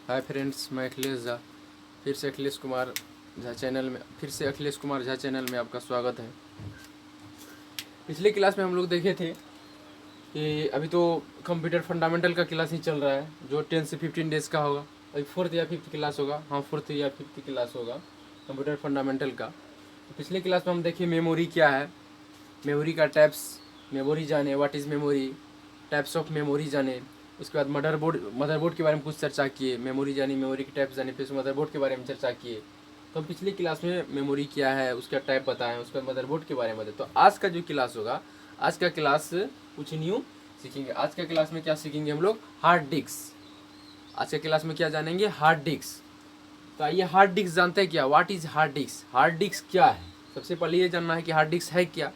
Hi friends, मैं अखिलेश झा फिर से अखिलेश कुमार झा चैनल में आपका स्वागत है। पिछले क्लास में हम लोग देखे थे कि अभी तो कंप्यूटर फंडामेंटल का क्लास ही चल रहा है, जो 10 से 15 डेज़ का होगा। अभी फोर्थ या फिफ्थ क्लास होगा। हाँ, फोर्थ या फिफ्थ क्लास होगा कंप्यूटर फंडामेंटल का। तो पिछले क्लास में हम देखे मेमोरी क्या है, मेमोरी का टाइप्स, मेमोरी जाने, what is memory, types of memory जाने। उसके बाद मदरबोर्ड के बारे में कुछ चर्चा किए, मेमोरी जानी, मेमोरी की टाइप जाने, फिर मदरबोर्ड के बारे में चर्चा किए। तो हम पिछली क्लास में मेमोरी क्या है, उसका टाइप बताएं, उसके बाद मदरबोर्ड के बारे में बताएं। तो आज का जो क्लास होगा, आज का क्लास कुछ न्यू सीखेंगे। आज का क्लास में क्या सीखेंगे हम लोग? Hard disk. आज के क्लास में क्या जानेंगे? Hard disk. तो आइए, हार्ड डिस्क जानते हैं क्या? What is hard disk? Hard disk क्या है? सबसे पहले ये जानना है कि हार्ड डिस्क है क्या।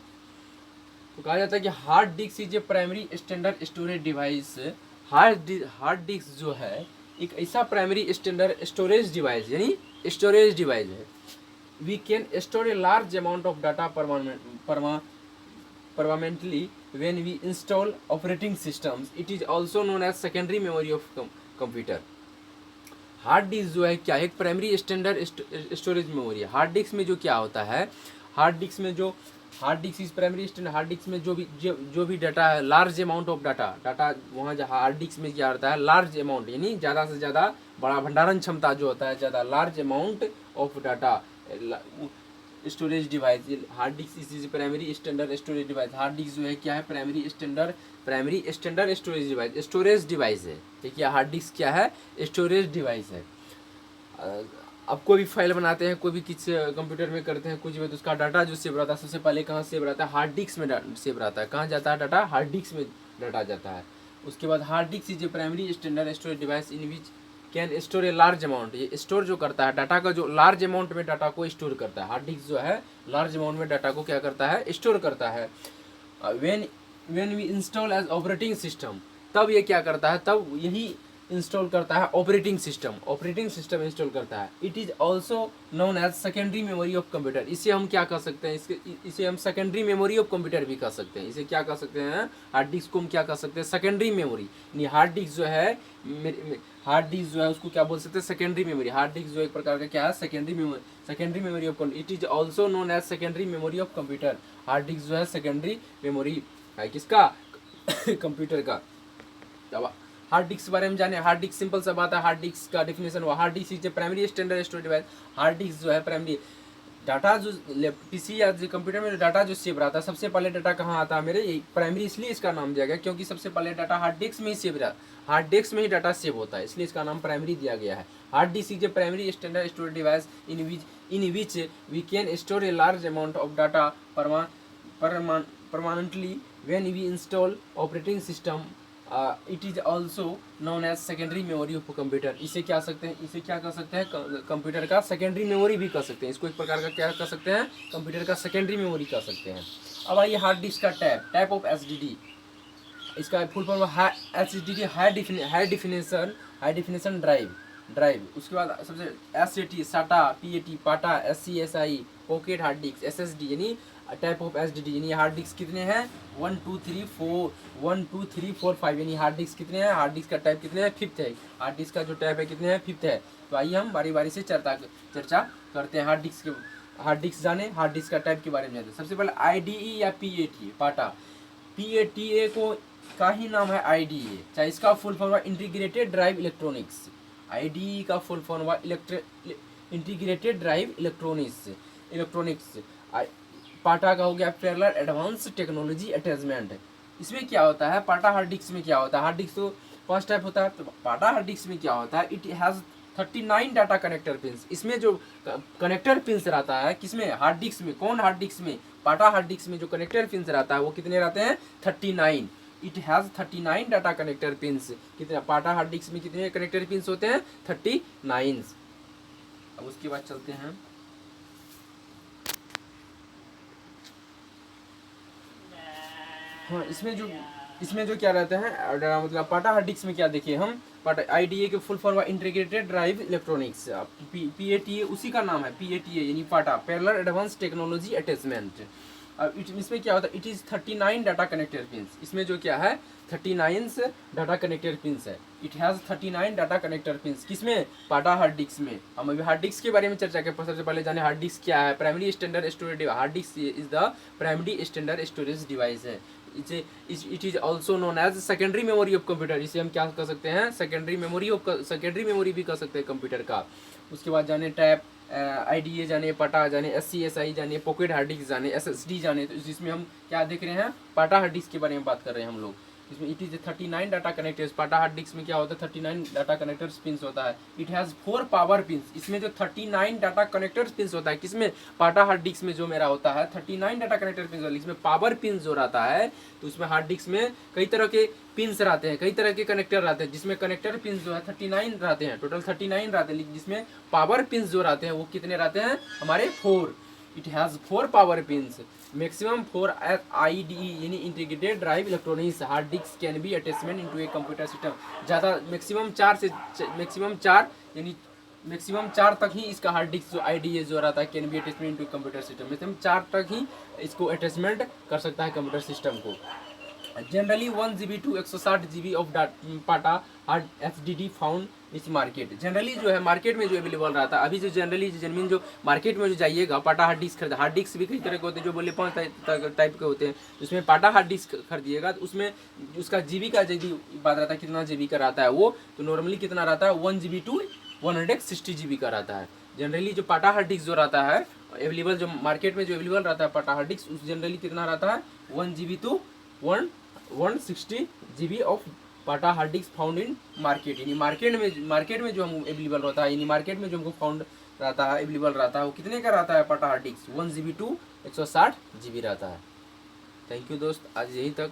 तो कहा जाता है कि hard disk is a primary standard storage device. Hard disk जो है एक ऐसा प्राइमरी स्टैंडर्ड स्टोरेज डिवाइस यानी स्टोरेज डिवाइस है। We can store a large amount of data permanently when we install operating systems. It is also known as secondary memory of computer. Hard disk जो है क्या, एक primary standard storage memory है। Hard disc में जो क्या होता है, hard disk is primary standard. Hard disk में जो भी डाटा है, लार्ज अमाउंट ऑफ डाटा वहाँ हार्ड डिस्क में क्या होता है, लार्ज अमाउंट यानी ज़्यादा से ज़्यादा बड़ा भंडारण क्षमता जो होता है, ज़्यादा large amount of data storage device. Hard disk is primary standard storage device. Hard disk जो है क्या है, प्राइमरी स्टैंडर्ड स्टोरेज डिवाइस है। देखिए, हार्ड डिस्क क्या है? स्टोरेज डिवाइस है। अब कोई भी फाइल बनाते हैं, कोई भी किस कंप्यूटर में करते हैं कुछ भी, तो उसका डाटा जो सेव रहता है, सबसे पहले कहाँ सेव रहता है? हार्ड डिस्क में सेव रहता है। कहाँ जाता है डाटा? हार्ड डिस्क में डाटा जाता है। उसके बाद hard disk is a primary standard storage device in which can store a large amount. ये स्टोर जो करता है डाटा का, जो लार्ज अमाउंट में डाटा को स्टोर करता है। हार्ड डिस्क जो है लार्ज अमाउंट में डाटा को क्या करता है? स्टोर करता है। When we install as operating system, तब ये क्या करता है? तब यही इंस्टॉल करता है ऑपरेटिंग सिस्टम इंस्टॉल करता है। It is also known as secondary memory of computer. इसे हम क्या कर सकते हैं? इसे हम सेकेंडरी मेमोरी ऑफ कंप्यूटर भी कर सकते हैं। इसे क्या कर सकते हैं? हार्ड डिस्क को हम क्या कर सकते हैं? Secondary memory. यानी हार्ड डिस्क जो है उसको क्या बोल सकते हैं? Secondary memory. हार्ड डिस्क जो एक प्रकार का क्या है? Secondary memory of computer. It is also known as secondary memory of computer. Hard disk जो है सेकेंडरी मेमोरी है किसका? कंप्यूटर का। अब हार्ड डिस्क के बारे में जाने। हार्ड डिस्क सिंपल सा बात है। हार्ड डिस्क का डेफिनेशन हुआ, hard disk is primary standard storage device. Hard disk जो है प्राइमरी डाटा जो पीसी या कंप्यूटर में डाटा जो सेव रहता है, सबसे पहले डाटा कहाँ आता है मेरे? ये प्राइमरी इसलिए इसका नाम दिया गया क्योंकि सबसे पहले डाटा हार्ड डिस्क में ही सेव रहता है। हार्ड डिस्क में ही डाटा सेव होता है, इसलिए इसका नाम प्राइमरी दिया गया है। Hard disk is a primary standard storage device in which we can store a large amount of data permanently when we install operating system. It is also known as secondary memory of computer. इसे क्या कर सकते हैं? Computer का secondary memory भी कर सकते हैं। इसको एक प्रकार का क्या कर सकते हैं? कंप्यूटर का सेकेंडरी मेमोरी कर सकते हैं। अब आइए हार्ड डिस्क का टाइप ऑफ एसडीडी। इसका full form SDD, high definition drive. उसके बाद सबसे एसएटी, साटा, पीएटी, पाटा, SCSI, pocket hard disk, SSD. यानी टाइप ऑफ एसडीडी यानी हार्ड डिस्क कितने हैं? 1 2 3 4 5। यानी हार्ड डिस्क कितने हैं? हार्ड डिस्क का टाइप कितने हैं? फिफ्थ है। हार्ड डिस्क का जो टाइप है कितने हैं? फिफ्थ है। तो आइए हम बारी बारी से चर्चा करते हैं हार्ड डिस्क जाने, हार्ड डिस्क का टाइप के बारे में जानते हैं। सबसे पहले आईडीई या पीएटी, पाटा। पीएटीए को का ही नाम है आईडीए, चाहे इसका फुल फॉर्म हुआ इंटीग्रेटेड ड्राइव इलेक्ट्रॉनिक्स। आईडीई का फुल फॉर्म हुआ इंटीग्रेटेड ड्राइव इलेक्ट्रॉनिक्स। पाटा का हो गया पैरेलल एडवांस टेक्नोलॉजी अटैचमेंट। इसमें क्या होता है? पाटा हार्ड डिस्क में क्या होता है? हार्ड डिस्क तो फर्स्ट टाइप होता है। तो पाटा हार्ड डिस्क में क्या होता है? It has 39 data connector pins. इसमें जो कनेक्टर पिंस रहता है किसमें? हार्ड डिस्क में। कौन हार्ड डिस्क में? पाटा हार्ड डिस्क में जो कनेक्टर पिंस रहता है वो कितने रहते हैं? 39। It has 39 data connector pins. कितने? पाटा हार्ड डिस्क में कितने कनेक्टर पिंस होते हैं? 39। अब उसके बाद चलते हैं हाँ, इसमें जो क्या रहता है मतलब पाटा हार्ड डिस्क में क्या देखिए हम, पाटा आईडीए के full form integrated drive electronics. PATA उसी का नाम है, पीएटीए यानी पाटा पैरेलल एडवांस टेक्नोलॉजी अटैचमेंट। अब इसमें क्या होता है? It is 39 data connector pins. इसमें जो क्या है? 39 डाटा कनेक्टर पिंस है। It has 39 data connector pins. किसमें? पाटा हार्ड डिस्क में। हम अभी हार्ड डिस्क के बारे में चर्चा करें। सबसे पहले जाने हार्ड डिस्क क्या है। Primary standard storage, hard disk is the primary standard storage device है। It is also known as secondary memory of computer. इसे हम क्या कर सकते हैं? सेकेंडरी मेमोरी भी कर सकते हैं कंप्यूटर का। उसके बाद जाने टैप, IDA जाने, पाटा जाने, SCSI जाने, पॉकेट हार्ड डिस्क जाने, SSD जाने। तो जिसमें हम क्या देख रहे हैं? पाटा हार्ड डिस्क के बारे में बात कर रहे हैं हम लोग। इसमें इट इज 39 डाटा कनेक्टर्स। पाटा हार्ड डिस्क में क्या होता है? 39 डाटा कनेक्टर्स पिंस होता है। It has 4 power pins. इसमें जो 39 डाटा कनेक्टर्स पिंस होता है, किसमें? पाटा हार्ड डिस्क में जो मेरा होता है 39 डाटा कनेक्टर पिंस, इसमें पावर पिंस जो रहता है। तो उसमें हार्ड डिस्क में कई तरह के पिंस रहते हैं, कई तरह के कनेक्टर रहते हैं, जिसमें कनेक्टर पिंस जो है 39 रहते हैं, टोटल 39 रहते हैं। जिसमें पावर पिंस जो रहते हैं वो कितने रहते हैं? हमारे 4। It has 4 power pins. Maximum 4 IDE यानी integrated drive electronics hard disk can be attachment into a computer system. ज़्यादा मैक्सिमम 4 यानी मैक्सिमम 4 तक ही इसका हार्ड डिस्क जो IDE जो रहता है can be attachment into computer system. Maximum 4 तक ही इसको अटैचमेंट कर सकता है कंप्यूटर सिस्टम को। Generally 1 GB to 160 GB of PATA hard HDD found इस मार्केट। जनरली जो है मार्केट में जो अवेलेबल रहता है अभी, जो जनरली जेनविन जो मार्केट में जो जाइएगा पाटा हार्ड डिस्क खरीद, हार्ड डिस्क भी कई तरह के होते हैं, जो बोले 5 टाइप के होते हैं। उसमें पाटा हार्ड डिस्क खरीदिएगा तो उसमें उसका GB का यदि बात रहता है कितना GB का रहता है वो, तो नॉर्मली कितना रहता है? 1 GB टू 160 GB का रहता है। जनरली जो पाटा हार्ड डिस्क जो रहता है अवेलेबल, जो मार्केट में जो अवेलेबल रहता है पाटा हार्ड डिस्क, उस जनरली कितना रहता है? 1 GB to 160 GB of PATA hard disc found in market. यानी मार्केट में जो हम अवेलेबल रहता है, यानी मार्केट में जो हमको फाउंड रहता है, अवेलेबल रहता है, वो कितने का रहता है? PATA hard disk 1 GB to 160 GB रहता है। थैंक यू दोस्त, आज यहीं तक